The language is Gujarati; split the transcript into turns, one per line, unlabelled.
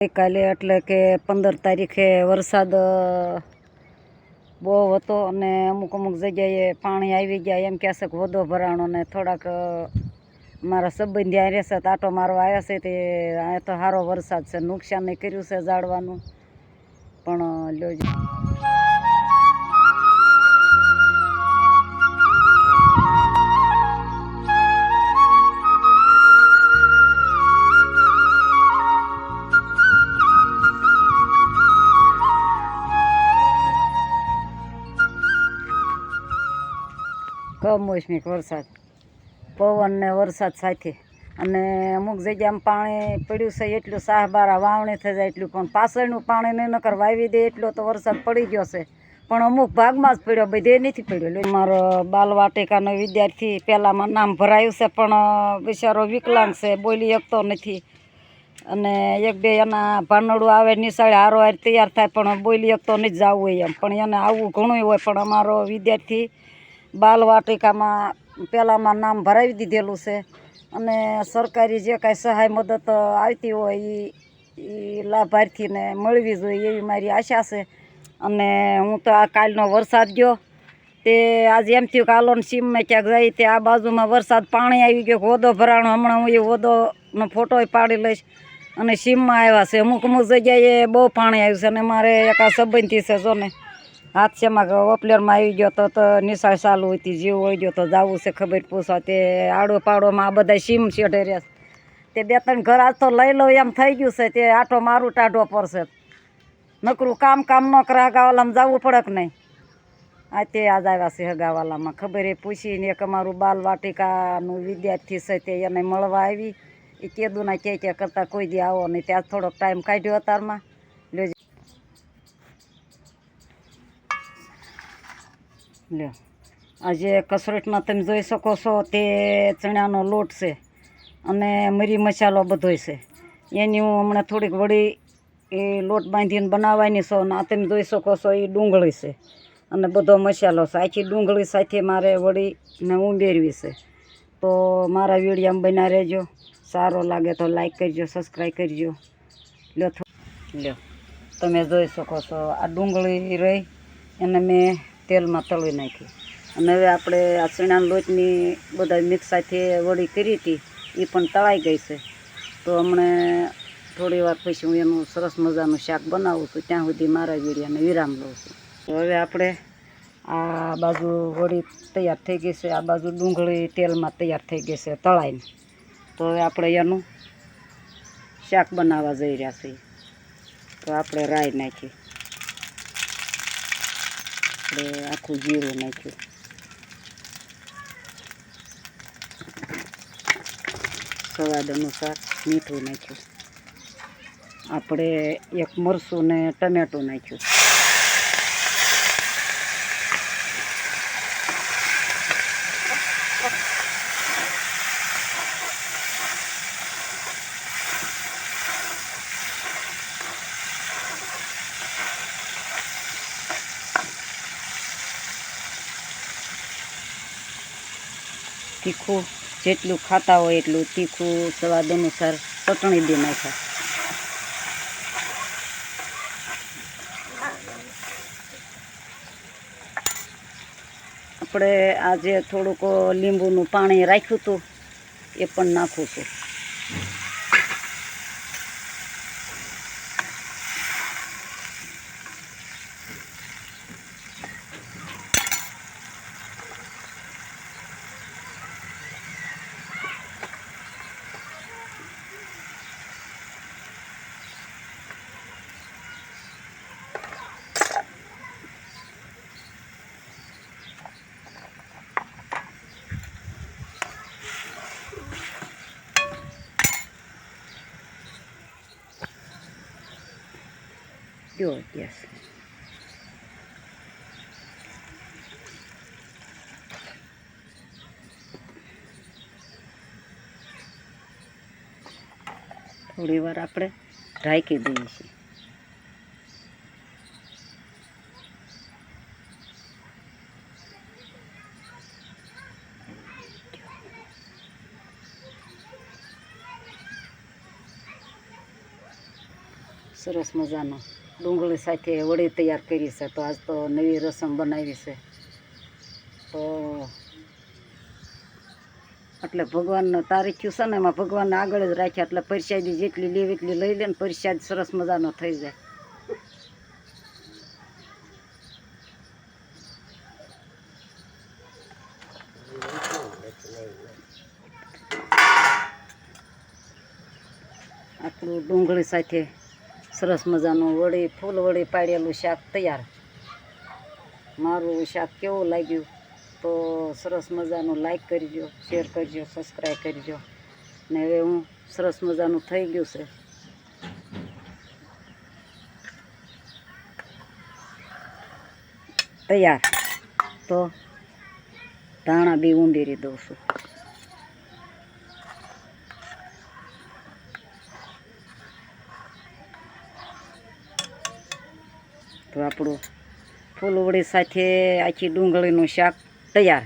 ગઈકાલે એટલે કે 15 તારીખે વરસાદ બહુ હતો અને અમુક જગ્યાએ પાણી આવી ગયા એમ કહેશે કે વધો ભરાણો ને થોડાક મારા સંબંધી આ રહેશે આટો મારવા આવ્યા છે તે આ તો સારો વરસાદ છે નુકસાન નહીં કર્યું છે ઝાડવાનું પણ લ્યો કમોસમી વરસાદ પવન ને વરસાદ સાથે અને અમુક જગ્યામાં પાણી પડ્યું છે એટલું સાહબારા વાવણી થઈ જાય એટલું પણ પાછળનું પાણી નહીં નકર વાવી દે એટલો તો વરસાદ પડી ગયો છે પણ અમુક ભાગમાં જ પડ્યો બધે નથી પડ્યો. મારો બાલવાટિકાનો વિદ્યાર્થી પહેલાંમાં નામ ભરાયું છે પણ બિચારો વિકલાંગ છે બોલી શકતો નથી અને એક બે એના ભાનડું આવે નિશાળે હારોહાર તૈયાર થાય પણ બોલી શકતો નથી જવું હોય એમ પણ એને આવવું ઘણું હોય પણ અમારો વિદ્યાર્થી બાલવાટિકામાં પહેલાંમાં નામ ભરાવી દીધેલું છે અને સરકારી જે કાંઈ સહાય મદદ આવતી હોય એ લાભાર્થીને મળવી જોઈએ એવી મારી આશા છે. અને હું તો આ કાલનો વરસાદ ગયો તે આજે એમ થયું કે આલોન સીમમાં ક્યાંક જાય તે આ બાજુમાં વરસાદ પાણી આવી ગયો હોદો ભરાણો હમણાં હું એ હોદોનો ફોટો પાડી લઈશ અને સીમમાં આવ્યા છે અમુક જગ્યાએ બહુ પાણી આવ્યું છે અને મારે એક આ સંબંધી છે જો ને હાથ શેમાં ઓપલેરમાં આવી ગયો તો નિશાળ ચાલુ હતી જીવ વળી ગયો તો જવું છે ખબર પૂછવા તે આડો પાડોમાં આ બધા સીમ છેડે રહ્યા તે 2-3 ઘર આજ તો લઈ લઉં એમ થઈ ગયું છે તે આટો મારું ટાઢો પડશે નકરું કામ ન કરે હગાવાલામાં જવું પડે કે નહીં આ તે આજ આવ્યા છે હગાવાલામાં ખબર એ પૂછીને એક અમારું બાલવાટિકાનું વિદ્યાર્થી છે તે એને મળવા આવી એ કીધું કે કરતાં કોઈ દી આવો નહીં ત્યાં થોડોક ટાઈમ કાઢ્યો અતારમાં લ્યો લ્યો આજે કસરતમાં તમે જોઈ શકો છો તે ચણાનો લોટ છે અને મરી મસાલો બધોય છે એની હું હમણાં થોડીક વળી એ લોટ બાંધીને બનાવવાની છો અને આ તમે જોઈ શકો છો એ ડુંગળી છે અને બધો મસાલો છે આખી ડુંગળી સાથે મારે વળીને ઉમેરવી છે તો મારા વિડીયોમાં બના રહેજો સારો લાગે તો લાઈક કરજો સબસ્ક્રાઈબ કરજો. લ્યો તમે જોઈ શકો છો આ ડુંગળી રહી એને મેં તેલમાં તળી નાખી અને હવે આપણે આ ચણાના લોટની બધા મિક્સ સાથે વળી કરી હતી એ પણ તળાઈ ગઈ છે તો હમણે થોડી વાર પછી હું એનું સરસ મજાનું શાક બનાવું છું ત્યાં સુધી મારા વિડીયોને વિરામ લઉં છું. તો હવે આપણે આ બાજુ વળી તૈયાર થઈ ગઈ છે આ બાજુ ડુંગળી તેલમાં તૈયાર થઈ ગઈ છે તળાઈને તો હવે આપણે એનું શાક બનાવવા જઈ રહ્યા છીએ. તો આપણે રાઈ નાખી આપણે આખું જીરું નાખ્યું સ્વાદ અનુસાર મીઠું નાખ્યું આપણે એક મરચું ને ટમેટું નાખ્યું તીખું જેટલું ખાતા હોય એટલું તીખું સ્વાદ અનુસાર ચટણી બી નાખ્યા આપણે આજે થોડુંક લીંબુનું પાણી રાખ્યું હતું એ પણ નાખું છું. Yes. થોડી વાર આપણે ઢાંકી દઈએ છીએ. સરસ મજાનો ડુંગળી સાથે વડી તૈયાર કરી છે. તો આજ તો નવી રસમ બનાવી છે. તો એટલે ભગવાનને તારીખ્યું છે ને એમાં ભગવાનને આગળ જ રાખ્યા એટલે પરસાદી જેટલી લેવી એટલી લઈ લે ને પરસાદ સરસ મજાનો થઈ જાય. આપણું ડુંગળી સાથે સરસ મજાનું વળી ફૂલ વળી પાડેલું શાક તૈયાર. મારું શાક કેવું લાગ્યું તો સરસ મજાનું લાઈક કરજો, શેર કરજો, સબસ્ક્રાઈબ કરજો. ને હવે હું સરસ મજાનું થઈ ગયું છે તૈયાર. તો ધાણા બી ઉંડીરી દઉં છું. તો આપણું ફૂલવડી સાથે આખી ડુંગળીનું શાક તૈયાર.